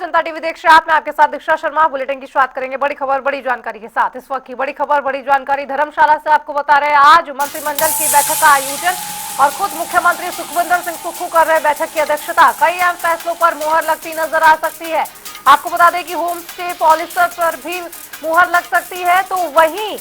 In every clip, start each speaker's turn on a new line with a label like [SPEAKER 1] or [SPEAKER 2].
[SPEAKER 1] जनता TV देख रहे हैं आप। मैं आपके साथ दीक्षा शर्मा। बुलेटिन की शुरुआत करेंगे बड़ी खबर बड़ी जानकारी के साथ। इस वक्त की बड़ी खबर बड़ी जानकारी धर्मशाला से आपको बता रहे हैं। आज मंत्रिमंडल की बैठक का आयोजन और खुद मुख्यमंत्री सुखविंदर सिंह सुक्खू कर रहे बैठक की अध्यक्षता। कई अहम फैसलों पर मुहर लगती नजर आ सकती है। आपको बता दें कि होम स्टे पॉलिसी पर भी मुहर लग सकती है, तो वहीं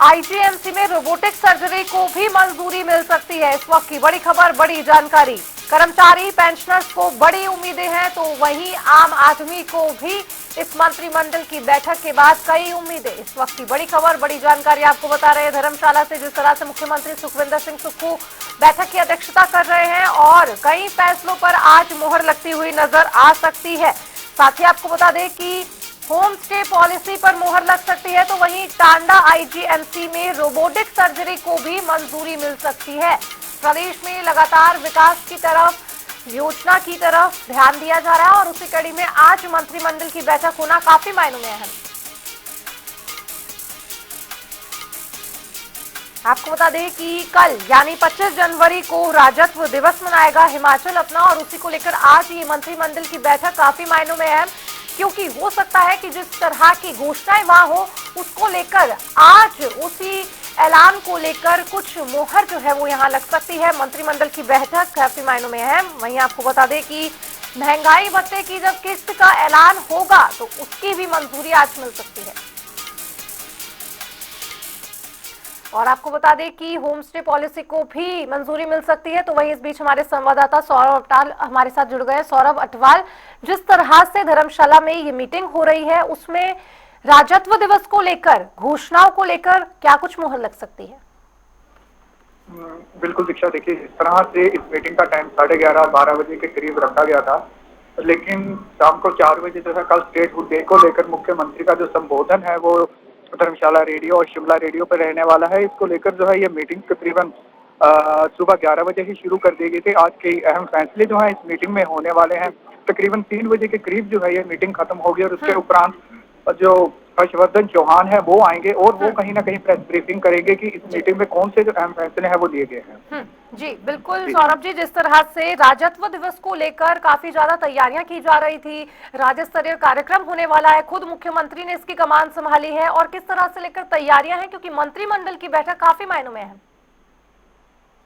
[SPEAKER 1] आईजीएमसी में रोबोटिक सर्जरी को भी मंजूरी मिल सकती है। इस वक्त की बड़ी खबर बड़ी जानकारी। कर्मचारी पेंशनर्स को बड़ी उम्मीदें हैं, तो वहीं आम आदमी को भी इस मंत्रिमंडल की बैठक के बाद कई उम्मीदें। इस वक्त की बड़ी खबर बड़ी जानकारी आपको बता रहे हैं धर्मशाला से। जिस तरह से मुख्यमंत्री सुखविंदर सिंह सुक्खू बैठक की अध्यक्षता कर रहे हैं और कई फैसलों पर आज मुहर लगती हुई नजर आ सकती है। साथ ही आपको बता दें कि होम स्टे पॉलिसी पर मुहर लग सकती है, तो वहीं टांडा आईजीएमसी में रोबोटिक सर्जरी को भी मंजूरी मिल सकती है। प्रदेश में लगातार विकास की तरफ, योजना की तरफ ध्यान दिया जा रहा है और उसी कड़ी में आज मंत्रिमंडल की बैठक होना काफी मायनों में अहम। आपको बता दें कि कल यानी 25 जनवरी को राजस्व दिवस मनाएगा हिमाचल अपना, और उसी को लेकर आज ये मंत्रिमंडल की बैठक काफी मायनों में अहम, क्योंकि हो सकता है कि जिस तरह की घोषणाएं वहां हो उसको लेकर आज उसी ऐलान को लेकर कुछ मुहर जो है वो यहां लग सकती है। मंत्रिमंडल की बैठक काफी मायनों में है। वहीं आपको बता दें कि महंगाई भत्ते की जब किस्त का ऐलान होगा तो उसकी भी मंजूरी आज मिल सकती है। और आपको बता दें कि होम स्टे पॉलिसी को भी मंजूरी मिल सकती है। तो वहीं इस बीच हमारे संवाददाता सौरभ अटवाल हमारे साथ जुड़ गए। सौरभ अटवाल, जिस तरह से धर्मशाला में ये मीटिंग हो रही है उसमें राजस्व दिवस को लेकर, घोषणाओं को लेकर क्या कुछ मुहर लग सकती है?
[SPEAKER 2] बिल्कुल दीक्षा, देखिए इस तरह से इस मीटिंग का टाइम 11:30-12 बजे के करीब रखा गया था, लेकिन शाम को 4 बजे जो है कल स्टेटहुड डे को लेकर मुख्यमंत्री का जो संबोधन है वो धर्मशाला रेडियो और शिमला रेडियो पर रहने वाला है। इसको लेकर जो है ये मीटिंग तकरीबन सुबह 11 बजे ही शुरू कर दी गई थी। आज के अहम फैसले जो है इस मीटिंग में होने वाले हैं। तकरीबन 3 बजे के करीब जो है ये मीटिंग खत्म होगी और उसके उपरांत जो हर्षवर्धन चौहान है वो आएंगे और वो कहीं ना कहीं प्रेस ब्रीफिंग करेंगे कि इस मीटिंग में कौन से जो अहम फैसले हैं वो लिए गए हैं।
[SPEAKER 1] जी बिल्कुल सौरभ जी, जिस तरह से राजस्व दिवस को लेकर काफी ज्यादा तैयारियां की जा रही थी, राज्य स्तरीय कार्यक्रम होने वाला है, खुद मुख्यमंत्री ने इसकी कमान संभाली है, और किस तरह से लेकर तैयारियां हैं, क्योंकि मंत्रिमंडल की बैठक काफी मायनों में है।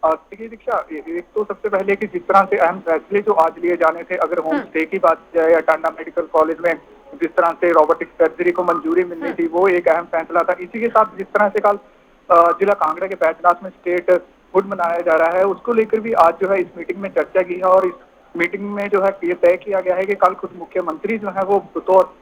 [SPEAKER 2] देखिए दीक्षा, एक तो सबसे पहले कि जिस तरह से अहम फैसले जो आज लिए जाने थे, अगर होम स्टे की बात जाए या टांडा मेडिकल कॉलेज में जिस तरह से रोबोटिक सर्जरी को मंजूरी मिलनी थी वो एक अहम फैसला था। इसी के साथ जिस तरह से कल जिला कांगड़ा के बैजनाथ में स्टेट फूड मनाया जा रहा है उसको लेकर भी आज जो है इस मीटिंग में चर्चा की है और इस मीटिंग में जो है ये तय किया गया है कि कल खुद मुख्यमंत्री जो है वो बतौर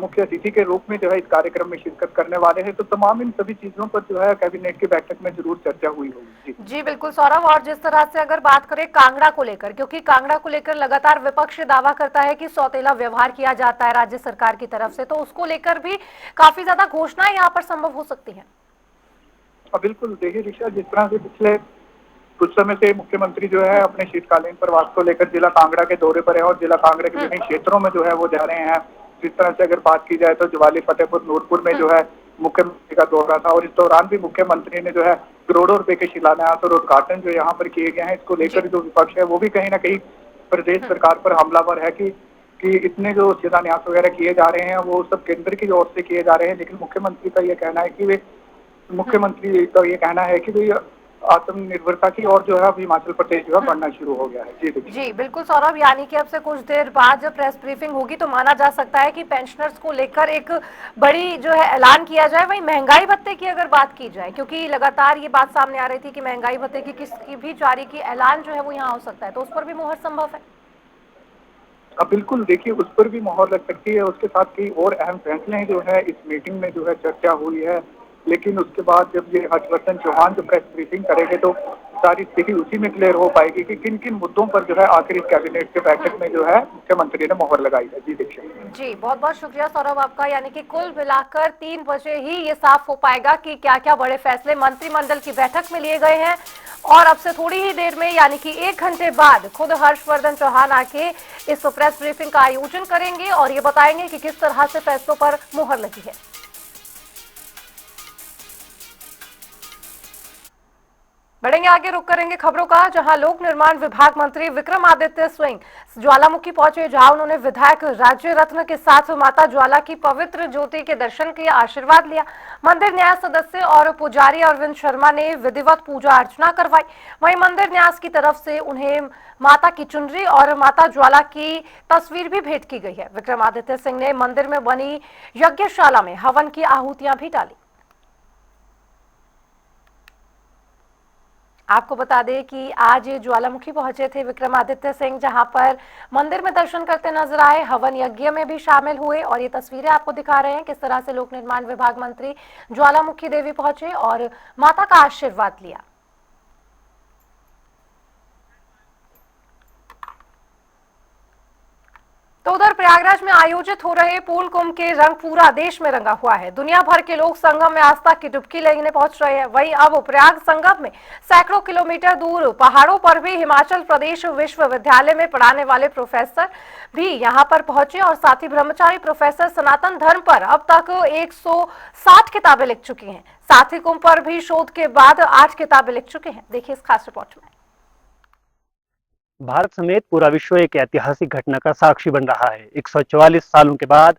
[SPEAKER 2] मुख्य अतिथि के रूप में जो है इस कार्यक्रम में शिरकत करने वाले हैं। तो तमाम इन सभी चीजों पर जो है कैबिनेट की बैठक में जरूर चर्चा हुई होगी।
[SPEAKER 1] जी बिल्कुल सौरभ, और जिस तरह से अगर बात करें कांगड़ा को लेकर, क्योंकि कांगड़ा को लेकर लगातार विपक्ष दावा करता है कि सौतेला व्यवहार किया जाता है राज्य सरकार की तरफ से, तो उसको लेकर भी काफी ज्यादा घोषणाएं यहाँ पर संभव हो सकती है।
[SPEAKER 2] बिल्कुल, देखिए दीक्षा, जिस तरह से पिछले कुछ समय से मुख्यमंत्री जो है अपने शीतकालीन प्रवास को लेकर जिला कांगड़ा के दौरे पर है और जिला कांगड़ा के विभिन्न क्षेत्रों में जो है वो जा रहे हैं। जिस तरह से अगर बात की जाए तो जवाली, फतेहपुर, नूरपुर में जो है मुख्यमंत्री का दौरा था और इस दौरान भी मुख्यमंत्री ने जो है करोड़ों रुपए के शिलान्यास और उद्घाटन जो यहाँ पर किए गए हैं, इसको लेकर जो विपक्ष है वो भी कहीं ना कहीं प्रदेश सरकार पर हमलावर है कि इतने जो शिलान्यास वगैरह किए जा रहे हैं वो सब केंद्र की ओर से किए जा रहे हैं। लेकिन मुख्यमंत्री का ये कहना है कि भाई आत्मनिर्भरता की और जो है अब हिमाचल प्रदेश जो है बढ़ना शुरू हो गया है।
[SPEAKER 1] जी बिल्कुल सौरभ, यानी कि अब से कुछ देर बाद जब प्रेस ब्रीफिंग होगी तो माना जा सकता है कि पेंशनर्स को लेकर एक बड़ी जो है ऐलान किया जाए। वहीं महंगाई भत्ते की अगर बात की जाए, क्योंकि लगातार ये बात सामने आ रही थी कि महंगाई भत्ते की किसी भी जारी की ऐलान जो है वो यहाँ हो सकता है, तो उस पर भी मुहर संभव है।
[SPEAKER 2] बिल्कुल, देखिए उस पर भी मुहर लग सकती है। उसके साथ कई और अहम फैसले जो है इस मीटिंग में जो है चर्चा हुई है, लेकिन उसके बाद जब ये हर्षवर्धन चौहान जो प्रेस ब्रीफिंग करेंगे तो सारी स्थिति उसी में क्लियर हो पाएगी कि किन किन मुद्दों पर जो है आखिर इस कैबिनेट के बैठक में जो है मुख्यमंत्री ने मुहर लगाई है। जी देखिए।
[SPEAKER 1] जी बहुत बहुत शुक्रिया सौरभ आपका। यानी कि कुल मिलाकर 3 बजे ही ये साफ हो पाएगा कि क्या क्या बड़े फैसले मंत्रिमंडल की बैठक में लिए गए हैं, और अब से थोड़ी ही देर में यानी कि 1 घंटे बाद खुद हर्षवर्धन चौहान आके इस प्रेस ब्रीफिंग का आयोजन करेंगे और ये बताएंगे कि किस तरह से फैसलों पर मुहर लगी है। बढ़ेंगे आगे, रुक करेंगे खबरों का, जहां लोक निर्माण विभाग मंत्री विक्रमादित्य सिंह ज्वालामुखी पहुंचे, जहां उन्होंने विधायक राज्य रत्न के साथ माता ज्वाला की पवित्र ज्योति के दर्शन किए, आशीर्वाद लिया। मंदिर न्यास सदस्य और पुजारी अरविंद शर्मा ने विधिवत पूजा अर्चना करवाई। वहीं मंदिर न्यास की तरफ से उन्हें माता की चुनरी और माता ज्वाला की तस्वीर भी भेंट की गई है। विक्रमादित्य सिंह ने मंदिर में बनी यज्ञशाला में हवन की आहुतियां भी डाली। आपको बता दें कि आज ज्वालामुखी पहुंचे थे विक्रमादित्य सिंह, जहां पर मंदिर में दर्शन करते नजर आए, हवन यज्ञ में भी शामिल हुए। और ये तस्वीरें आपको दिखा रहे हैं किस तरह से लोक निर्माण विभाग मंत्री ज्वालामुखी देवी पहुंचे और माता का आशीर्वाद लिया। तो उधर प्रयागराज में आयोजित हो रहे पूर्ण कुंभ के रंग पूरा देश में रंगा हुआ है। दुनिया भर के लोग संगम में आस्था की डुबकी लेने पहुंच रहे हैं। वहीं अब प्रयाग संगम में सैकड़ों किलोमीटर दूर पहाड़ों पर भी हिमाचल प्रदेश विश्वविद्यालय में पढ़ाने वाले प्रोफेसर भी यहां पर पहुंचे और साथ ही ब्रह्मचारी प्रोफेसर सनातन धर्म पर अब तक 160 किताबें लिख चुकी हैं। साथ ही कुंभ पर भी शोध के बाद 8 किताबें लिख चुके हैं। देखिए इस खास रिपोर्ट में।
[SPEAKER 3] भारत समेत पूरा विश्व एक ऐतिहासिक घटना का साक्षी बन रहा है। 144 सालों के बाद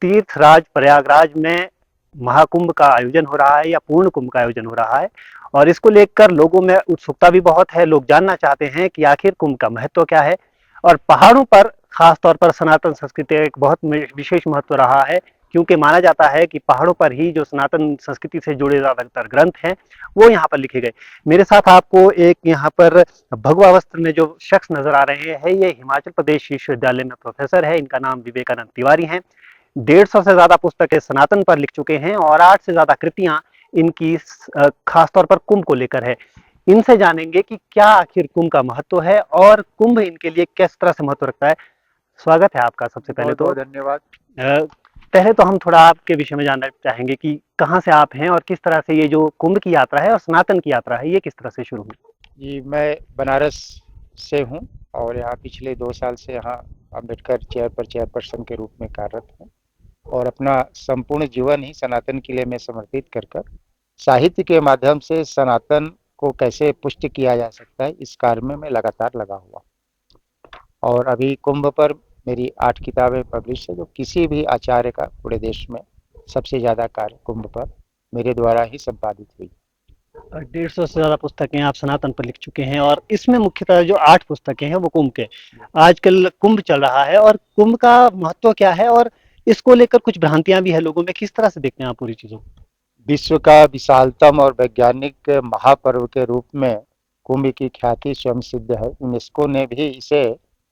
[SPEAKER 3] तीर्थराज प्रयागराज में महाकुंभ का आयोजन हो रहा है या पूर्ण कुंभ का आयोजन हो रहा है और इसको लेकर लोगों में उत्सुकता भी बहुत है। लोग जानना चाहते हैं कि आखिर कुंभ का महत्व क्या है और पहाड़ों पर खासतौर पर सनातन संस्कृति का एक बहुत विशेष महत्व रहा है, क्योंकि माना जाता है कि पहाड़ों पर ही जो सनातन संस्कृति से जुड़े ज्यादातर ग्रंथ हैं वो यहाँ पर लिखे गए। मेरे साथ आपको एक यहाँ पर भगवा वस्त्र में जो शख्स नजर आ रहे हैं, ये हिमाचल प्रदेश विश्वविद्यालय में प्रोफेसर है। इनका नाम विवेकानंद तिवारी है। 150 से ज्यादा पुस्तकें सनातन पर लिख चुके हैं और 8 से ज्यादा कृतियां इनकी खासतौर पर कुंभ को लेकर है। इनसे जानेंगे कि क्या आखिर कुंभ का महत्व है और कुंभ इनके लिए किस तरह से महत्व रखता है। स्वागत है आपका। सबसे पहले तो
[SPEAKER 2] धन्यवाद।
[SPEAKER 3] पहले तो हम थोड़ा आपके विषय में जानना चाहेंगे कि कहाँ से आप हैं और किस तरह से ये जो कुंभ की यात्रा है और सनातन की यात्रा है ये किस तरह से शुरू हुई।
[SPEAKER 4] जी, मैं बनारस से हूँ और यहाँ पिछले 2 साल से यहाँ अम्बेडकर चेयरपर्सन के रूप में कार्यरत हूँ और अपना संपूर्ण जीवन ही सनातन के लिए मैं समर्पित कर साहित्य के माध्यम से सनातन को कैसे पुष्ट किया जा सकता है इस कार्य में मैं लगातार लगा हुआ। और अभी कुंभ पर मेरी 8 किताबें पब्लिश है, जो किसी भी आचार्य का पूरे देश में सबसे ज़्यादा कार्य कुंभ पर मेरे द्वारा ही संपादित हुई।
[SPEAKER 3] 150 से ज्यादा पुस्तकें आप सनातन पर लिख चुके हैं और इसमें मुख्यतः जो 8 पुस्तकें हैं वो कुंभ के। आजकल कुंभ चल रहा है और कुंभ का महत्व क्या है और इसको लेकर कुछ भ्रांतियां भी है लोगों में, किस तरह से देखते हैं आप पूरी चीजों को।
[SPEAKER 4] विश्व का विशालतम और वैज्ञानिक महापर्व के रूप में कुंभ की ख्याति स्वयं सिद्ध है। यूनेस्को ने भी इसे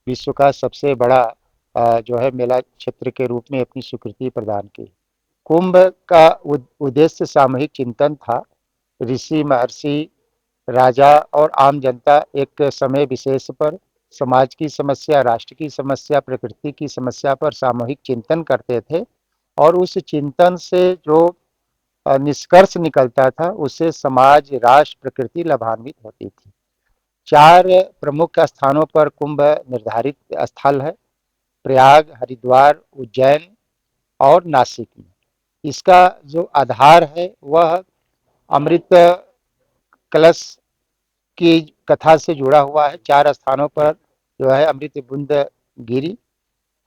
[SPEAKER 4] विश्व का सबसे बड़ा जो है मेला क्षेत्र के रूप में अपनी स्वीकृति प्रदान की। कुंभ का उद्देश्य सामूहिक चिंतन था। ऋषि, महर्षि, राजा और आम जनता एक समय विशेष पर समाज की समस्या, राष्ट्र की समस्या, प्रकृति की समस्या पर सामूहिक चिंतन करते थे और उस चिंतन से जो निष्कर्ष निकलता था उससे समाज, राष्ट्र, प्रकृति लाभान्वित होती थी। 4 प्रमुख स्थानों पर कुंभ निर्धारित स्थल है: प्रयाग, हरिद्वार, उज्जैन और नासिक में। इसका जो आधार है वह अमृत कलश की कथा से जुड़ा हुआ है। 4 स्थानों पर जो है अमृत बूंद गिरी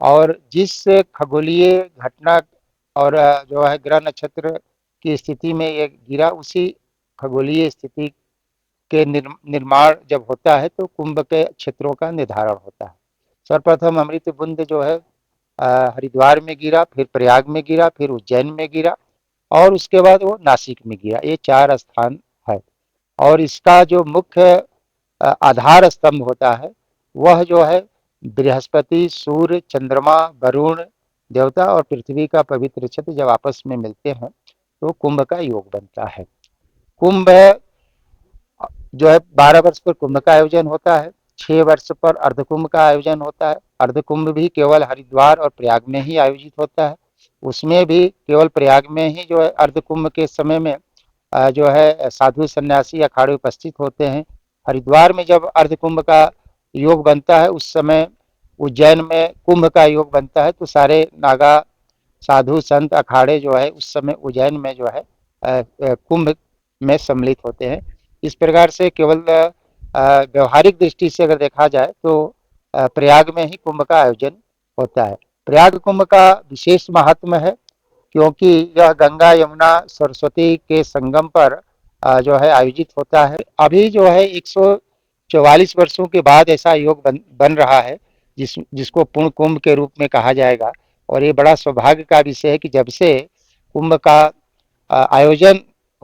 [SPEAKER 4] और जिस खगोलीय घटना और जो है ग्रह नक्षत्र की स्थिति में ये गिरा, उसी खगोलीय स्थिति के निर्माण जब होता है तो कुंभ के क्षेत्रों का निर्धारण होता है। सर्वप्रथम अमृत बूंद जो है हरिद्वार में गिरा, फिर प्रयाग में गिरा, फिर उज्जैन में गिरा और उसके बाद वो नासिक में गिरा। ये 4 स्थान है और इसका जो मुख्य आधार स्तंभ होता है वह जो है बृहस्पति, सूर्य, चंद्रमा, वरुण देवता और पृथ्वी का पवित्र छत्र जब आपस में मिलते हैं तो कुंभ का योग बनता है। कुंभ जो है 12 वर्ष पर कुंभ का आयोजन होता है, 6 वर्ष पर अर्धकुंभ का आयोजन होता है। अर्धकुंभ भी केवल हरिद्वार और प्रयाग में ही आयोजित होता है। उसमें भी केवल प्रयाग में ही जो है अर्धकुंभ के समय में जो है साधु सन्यासी अखाड़े उपस्थित होते हैं। हरिद्वार में जब अर्धकुंभ का योग बनता है उस समय उज्जैन में कुंभ का योग बनता है, तो सारे नागा साधु संत अखाड़े जो है उस समय उज्जैन में जो है कुंभ में सम्मिलित होते हैं। इस प्रकार से केवल व्यवहारिक दृष्टि से अगर देखा जाए तो प्रयाग में ही कुंभ का आयोजन होता है। प्रयाग कुंभ का विशेष महात्म है क्योंकि यह गंगा यमुना सरस्वती के संगम पर जो है आयोजित होता है। अभी जो है 144 वर्षों के बाद ऐसा योग बन रहा है जिसको पूर्ण कुंभ के रूप में कहा जाएगा। और ये बड़ा सौभाग्य का विषय है कि जब से कुंभ का आयोजन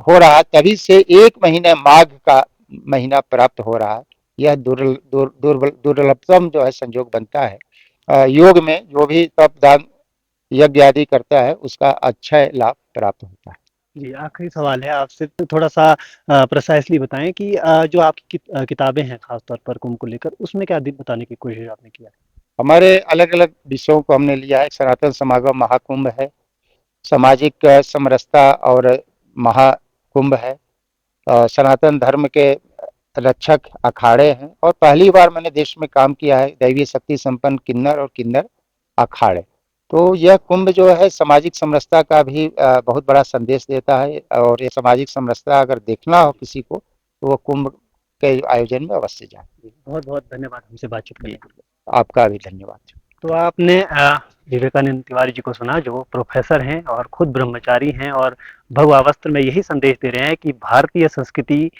[SPEAKER 4] हो रहा तभी से एक महीने माघ का महीना प्राप्त हो रहा है। यह दुर्लभतम जो है संयोग बनता है। योग में जो भी तप दान यज्ञ आदि करता है उसका अच्छा लाभ प्राप्त होता है।
[SPEAKER 3] जी, आखिरी सवाल है आपसे, थोड़ा सा प्रिसाइसली बताएं कि जो आपकी किताबें हैं खासतौर पर कुंभ को लेकर, उसमें क्या बताने की कोशिश आपने किया?
[SPEAKER 4] हमारे अलग अलग विषयों को हमने लिया है। सनातन समागम महाकुंभ है, सामाजिक समरसता और महाकुंभ है, सनातन धर्म के रक्षक अखाड़े हैं, और पहली बार मैंने देश में काम किया है दैवीय शक्ति संपन्न किन्नर और किन्नर अखाड़े। तो यह कुंभ जो है सामाजिक समरसता का भी बहुत बड़ा संदेश देता है। और ये सामाजिक समरसता अगर देखना हो किसी को तो वो कुंभ के आयोजन में अवश्य जाए।
[SPEAKER 3] बहुत बहुत धन्यवाद हमसे बातचीत करने के लिए।
[SPEAKER 4] आपका भी धन्यवाद।
[SPEAKER 3] तो आपने विवेकानंद तिवारी जी को सुना, जो प्रोफेसर हैं और खुद ब्रह्मचारी हैं और भगवा वस्त्र में यही संदेश दे रहे हैं कि भारतीय संस्कृति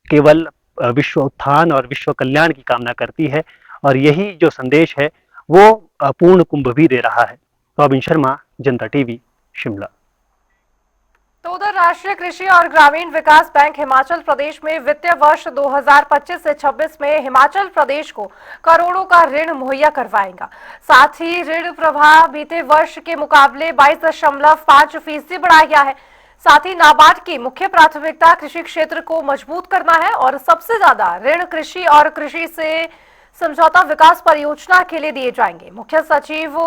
[SPEAKER 3] केवल विश्व उत्थान और विश्व कल्याण की कामना करती है, और यही जो संदेश है वो पूर्ण कुंभ भी दे रहा है। रॉबिन शर्मा, जनता टीवी, शिमला।
[SPEAKER 1] तो उधर राष्ट्रीय कृषि और ग्रामीण विकास बैंक हिमाचल प्रदेश में वित्तीय वर्ष 2025 से 26 में हिमाचल प्रदेश को करोड़ों का ऋण मुहैया करवाएगा। साथ ही ऋण प्रवाह बीते वर्ष के मुकाबले 22.5% बढ़ाया गया है। साथ ही नाबार्ड की मुख्य प्राथमिकता कृषि क्षेत्र को मजबूत करना है और सबसे ज्यादा ऋण कृषि और कृषि से समझौता विकास परियोजना के लिए दिए जाएंगे। मुख्य सचिव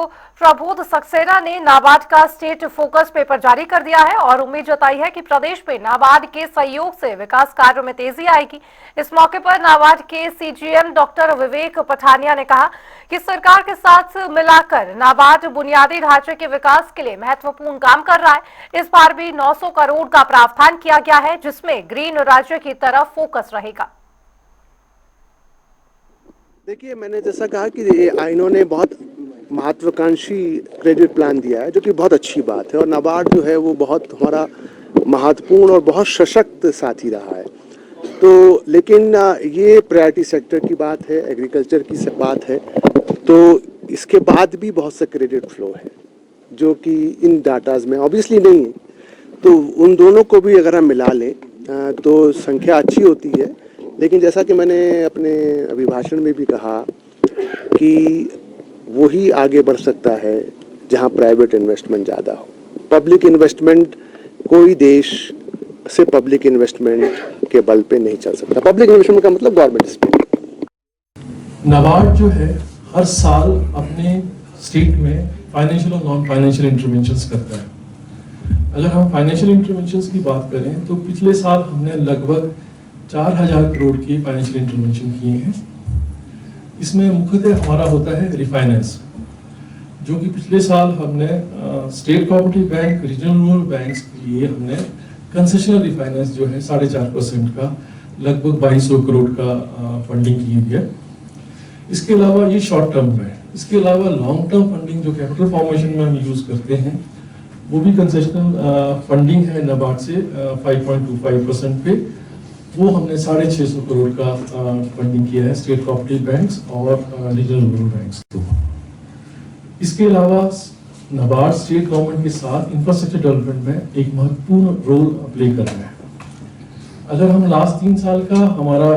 [SPEAKER 1] प्रबोध सक्सेना ने नाबार्ड का स्टेट फोकस पेपर जारी कर दिया है और उम्मीद जताई है कि प्रदेश में नाबार्ड के सहयोग से विकास कार्यों में तेजी आएगी। इस मौके पर नाबार्ड के सीजीएम डॉक्टर विवेक पठानिया ने कहा कि सरकार के साथ मिलाकर नाबार्ड बुनियादी ढांचे के विकास के लिए महत्वपूर्ण काम कर रहा है। इस बार भी 900 करोड़ का प्रावधान किया गया है, जिसमें ग्रीन राज्य की तरफ फोकस रहेगा।
[SPEAKER 5] देखिए, मैंने जैसा कहा कि इन्होंने बहुत महत्वाकांक्षी क्रेडिट प्लान दिया है, जो कि बहुत अच्छी बात है। और नाबार्ड जो है वो बहुत हमारा महत्वपूर्ण और बहुत सशक्त साथी रहा है। तो लेकिन ये प्रायोरिटी सेक्टर की बात है, एग्रीकल्चर की बात है, तो इसके बाद भी बहुत सा क्रेडिट फ्लो है जो कि इन डाटाज में ऑब्वियसली नहीं है। तो उन दोनों को भी अगर हम मिला लें तो संख्या अच्छी होती है। लेकिन जैसा कि मैंने अपने अभिभाषण में भी कहा कि वही आगे बढ़ सकता है जहां प्राइवेट इन्वेस्टमेंट ज़्यादा हो। पब्लिक इन्वेस्टमेंट, कोई देश से पब्लिक इन्वेस्टमेंट के बल पे नहीं चल सकता। पब्लिक इन्वेस्टमेंट का मतलब गवर्नमेंट स्पेंड।
[SPEAKER 6] नाबार्ड जो है हर साल अपने स्टेट में फाइनेंशियल और नॉन फाइनेंशियल इंटरवेंशंस करता है। अगर हम फाइनेंशियल इंटरवेंशंस की बात करें तो पिछले साल हमने लगभग 4000 करोड़ की फाइनेंशियल इंटरवेंशन किए हैं। इसमें मुख्यतः हमारा होता है रिफाइनेंस, जो कि पिछले साल हमने state cooperative bank, regional rural banks के लिए हमने कंसेशनल रिफाइनेंस जो है 4.5% का लगभग 2200 करोड़ का फंडिंग की हुई है। इसके अलावा ये शॉर्ट टर्म है। इसके अलावा लॉन्ग टर्म फंडिंग जो कैपिटल फॉर्मेशन में हम यूज करते हैं वो भी कंसेशनल फंडिंग है नाबार्ड से 5.25% पे। वो हमने 650 करोड़ का फंडिंग किया है स्टेट कोऑपरेटिव बैंक्स और रीजनल रूरल बैंक्स को। इसके अलावा नाबार्ड स्टेट गवर्नमेंट के साथ इंफ्रास्ट्रक्चर डेवलपमेंट में एक महत्वपूर्ण रोल प्ले कर रहा है। अगर हम लास्ट 3 साल का हमारा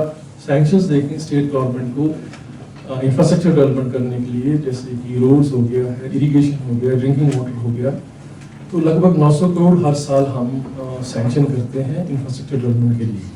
[SPEAKER 6] सैंक्शंस देखें स्टेट गवर्नमेंट को इंफ्रास्ट्रक्चर डेवलपमेंट करने के लिए, जैसे कि रोड्स हो गया है, इरिगेशन हो गया, ड्रिंकिंग वाटर हो गया, तो लगभग 900 करोड़ हर साल हम सैंक्शन करते हैं इंफ्रास्ट्रक्चर डेवलपमेंट के लिए।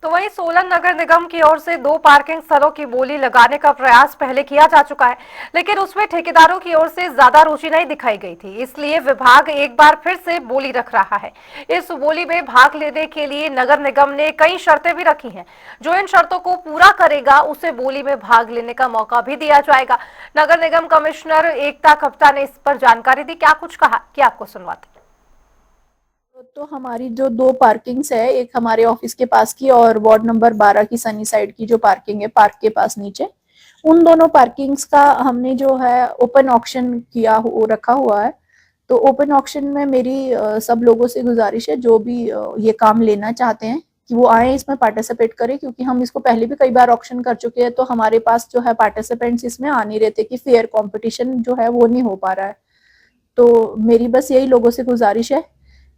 [SPEAKER 1] तो वहीं सोलन नगर निगम की ओर से 2 पार्किंग स्थलों की बोली लगाने का प्रयास पहले किया जा चुका है, लेकिन उसमें ठेकेदारों की ओर से ज्यादा रुचि नहीं दिखाई गई थी। इसलिए विभाग एक बार फिर से बोली रख रहा है। इस बोली में भाग लेने के लिए नगर निगम ने कई शर्तें भी रखी हैं। जो इन शर्तों को पूरा करेगा उसे बोली में भाग लेने का मौका भी दिया जाएगा। नगर निगम कमिश्नर एकता कप्ता ने इस पर जानकारी दी। क्या कुछ कहा कि आपको सुनवाते।
[SPEAKER 7] तो हमारी जो 2 पार्किंग्स है, एक हमारे ऑफिस के पास की और वार्ड नंबर 12 की सनी साइड की जो पार्किंग है पार्क के पास नीचे, उन दोनों पार्किंग्स का हमने जो है ओपन ऑक्शन रखा हुआ है। तो ओपन ऑक्शन में मेरी सब लोगों से गुजारिश है जो भी ये काम लेना चाहते हैं कि वो आए इसमें पार्टिसिपेट करें, क्योंकि हम इसको पहले भी कई बार ऑक्शन कर चुके हैं तो हमारे पास जो है पार्टिसिपेंट्स इसमें आ नहीं रहे थे कि फेयर कंपटीशन जो है वो नहीं हो पा रहा है। तो मेरी बस यही लोगों से गुजारिश है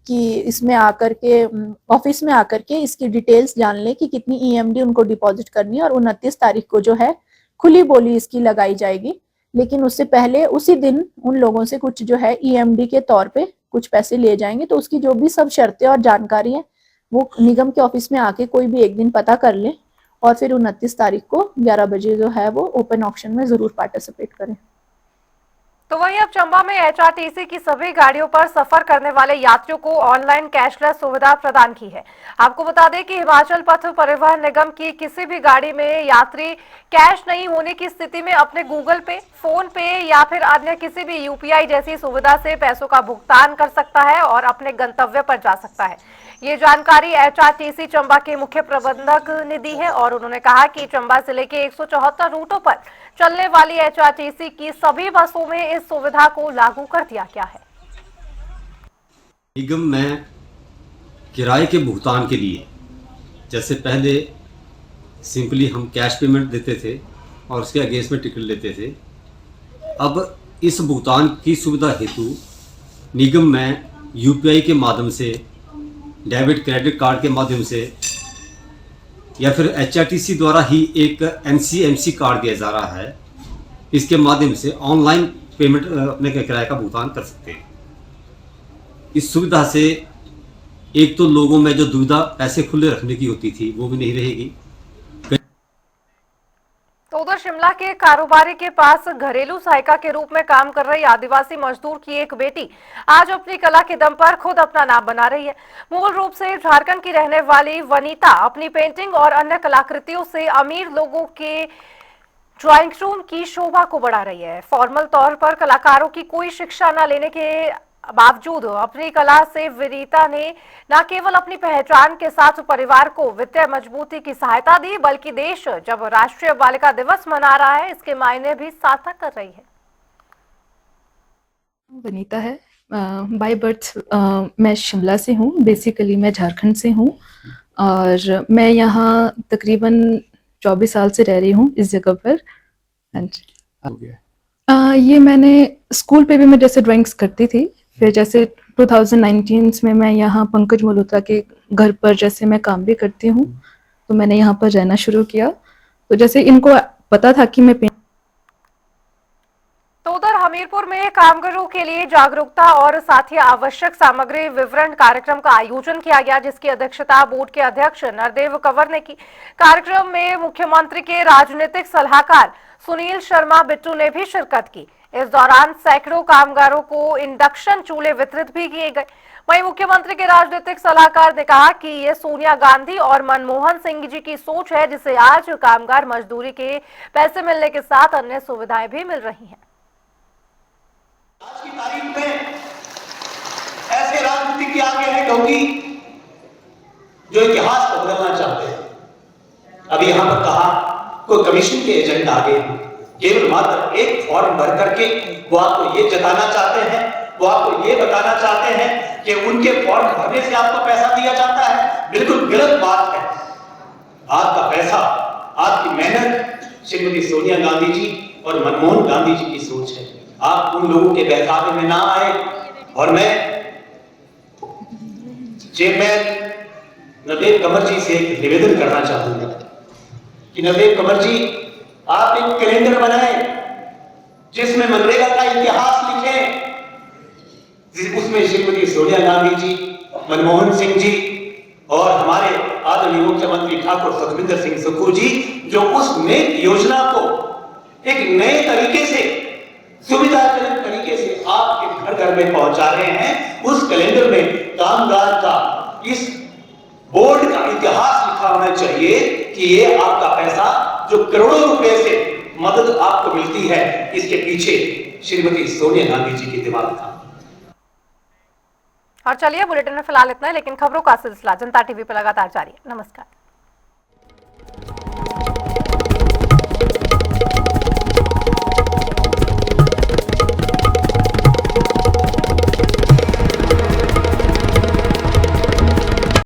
[SPEAKER 7] कि इसमें आकर के ऑफिस में आकर के इसकी डिटेल्स जान लें कि कितनी ईएमडी उनको डिपॉजिट करनी है, और 29 तारीख को जो है खुली बोली इसकी लगाई जाएगी। लेकिन उससे पहले उसी दिन उन लोगों से कुछ जो है ईएमडी के तौर पे कुछ पैसे ले जाएंगे। तो उसकी जो भी सब शर्तें और जानकारी है वो निगम के ऑफिस में आके कोई भी एक दिन पता कर ले, और फिर 29 तारीख को 11 बजे जो है वो ओपन ऑक्शन में जरूर पार्टिसिपेट करें।
[SPEAKER 1] तो वहीं अब चंबा में एचआरटीसी की सभी गाड़ियों पर सफर करने वाले यात्रियों को ऑनलाइन कैशलेस सुविधा प्रदान की है। आपको बता दें कि हिमाचल पथ परिवहन निगम की किसी भी गाड़ी में यात्री कैश नहीं होने की स्थिति में अपने गूगल पे, फोन पे या फिर अन्य किसी भी यूपीआई जैसी सुविधा से पैसों का भुगतान कर सकता है और अपने गंतव्य पर जा सकता है। ये जानकारी एचआरटीसी चंबा के मुख्य प्रबंधक ने दी है और उन्होंने कहा कि चंबा जिले के 174 रूटों पर चलने वाली एचआरटीसी की सभी बसों में इस सुविधा को लागू कर दिया गया है।
[SPEAKER 8] निगम में किराए के भुगतान के लिए जैसे पहले सिंपली हम कैश पेमेंट देते थे और उसके अगेंस्ट में टिकट लेते थे, अब इस भुगतान की सुविधा हेतु निगम में यूपीआई के माध्यम से, डेबिट क्रेडिट कार्ड के माध्यम से या फिर एचआरटीसी द्वारा ही एक एनसीएमसी कार्ड दिया जा रहा है। इसके माध्यम से ऑनलाइन पेमेंट अपने किराए का भुगतान कर सकते हैं। इस सुविधा से एक तो लोगों में जो दुविधा पैसे खुले रखने की होती थी वो भी नहीं रहेगी।
[SPEAKER 1] तो उधर शिमला के कारोबारी के पास घरेलू सहायिका के रूप में काम कर रही आदिवासी मजदूर की एक बेटी आज अपनी कला के दम पर खुद अपना नाम बना रही है। मूल रूप से झारखंड की रहने वाली वनीता अपनी पेंटिंग और अन्य कलाकृतियों से अमीर लोगों के ड्राइंग रूम की शोभा को बढ़ा रही है। फॉर्मल तौर पर कलाकारों की कोई शिक्षा न लेने के बावजूद अपनी कला से विनीता ने न केवल अपनी पहचान के साथ परिवार को वित्तीय मजबूती की सहायता दी, बल्कि देश जब राष्ट्रीय बालिका दिवस मना रहा है इसके मायने भी सार्थक कर रही है।
[SPEAKER 9] वनीता है, बाय बर्थ मैं शिमला से हूँ, बेसिकली मैं झारखंड से हूँ और मैं यहाँ तकरीबन 24 साल से रह रही हूँ इस जगह पर। ये मैंने स्कूल पे भी मैं जैसे ड्राइंग्स करती थी, फिर जैसे 2019 में मैं यहाँ पंकज मल्होत्रा के घर पर जैसे मैं काम भी करती हूँ तो मैंने यहाँ पर रहना शुरू किया। तो जैसे इनको पता था कि मैं
[SPEAKER 1] तो उधर हमीरपुर में कामगारों के लिए जागरूकता और साथ ही आवश्यक सामग्री विवरण कार्यक्रम का आयोजन किया गया, जिसकी अध्यक्षता बोर्ड के अध्यक्ष नरदेव कंवर ने की। कार्यक्रम में मुख्यमंत्री के राजनीतिक सलाहकार सुनील शर्मा बिट्टू ने भी शिरकत की। इस दौरान सैकड़ों कामगारों को इंडक्शन चूल्हे वितरित भी किए गए। वहीं मुख्यमंत्री के राजनीतिक सलाहकार ने कहा कि ये सोनिया गांधी और मनमोहन सिंह जी की सोच है, जिसे आज कामगार मजदूरी के पैसे मिलने के साथ अन्य सुविधाएं भी मिल रही हैं।
[SPEAKER 10] आज की तारीख में ऐसे राजनीति के आगे हैं क्योंकि जो इतिहास को बदलना चाहते हैं। अभी यहां पर कहा कोई कमीशन के एजेंट आगे केवल मात्र एक फॉर्म भर करके वो आपको ये जताना चाहते हैं, वो आपको ये बताना चाहते हैं कि उनके फॉर्म भरने से आपको पैसा दिया जाता है। बिल्कुल गलत बात है। आपका पैसा, आपकी मेहनत श्रीमती सोनिया गांधी जी और मनमोहन गांधी जी की सोच है। आप उन लोगों के बहकावे में ना आए। और मैं चेयरमैन नरदेव कंवर जी से एक निवेदन करना चाहूंगा कि नरदेव कंवर जी, आप एक कैलेंडर बनाएं जिसमें मनरेगा का इतिहास लिखें, उसमें श्रीमती सोनिया गांधी जी, मनमोहन सिंह जी और हमारे आदरणीय मुख्यमंत्री ठाकुर सुखविंदर सिंह सुक्खू जी जो उस नई योजना को एक नए तरीके से, सुविधाजनक तरीके से आपके घर घर में पहुंचा रहे हैं, उस कैलेंडर में कामगार का, इस बोर्ड का इतिहास लिखा होना चाहिए कि ये आपका पैसा जो करोड़ों रुपए से मदद आपको मिलती है, इसके पीछे श्रीमती सोनिया गांधी जी की दिमाग था।
[SPEAKER 1] और चलिए बुलेटिन में फिलहाल इतना है, लेकिन खबरों का सिलसिला जनता टीवी पर लगातार जारी है। नमस्कार।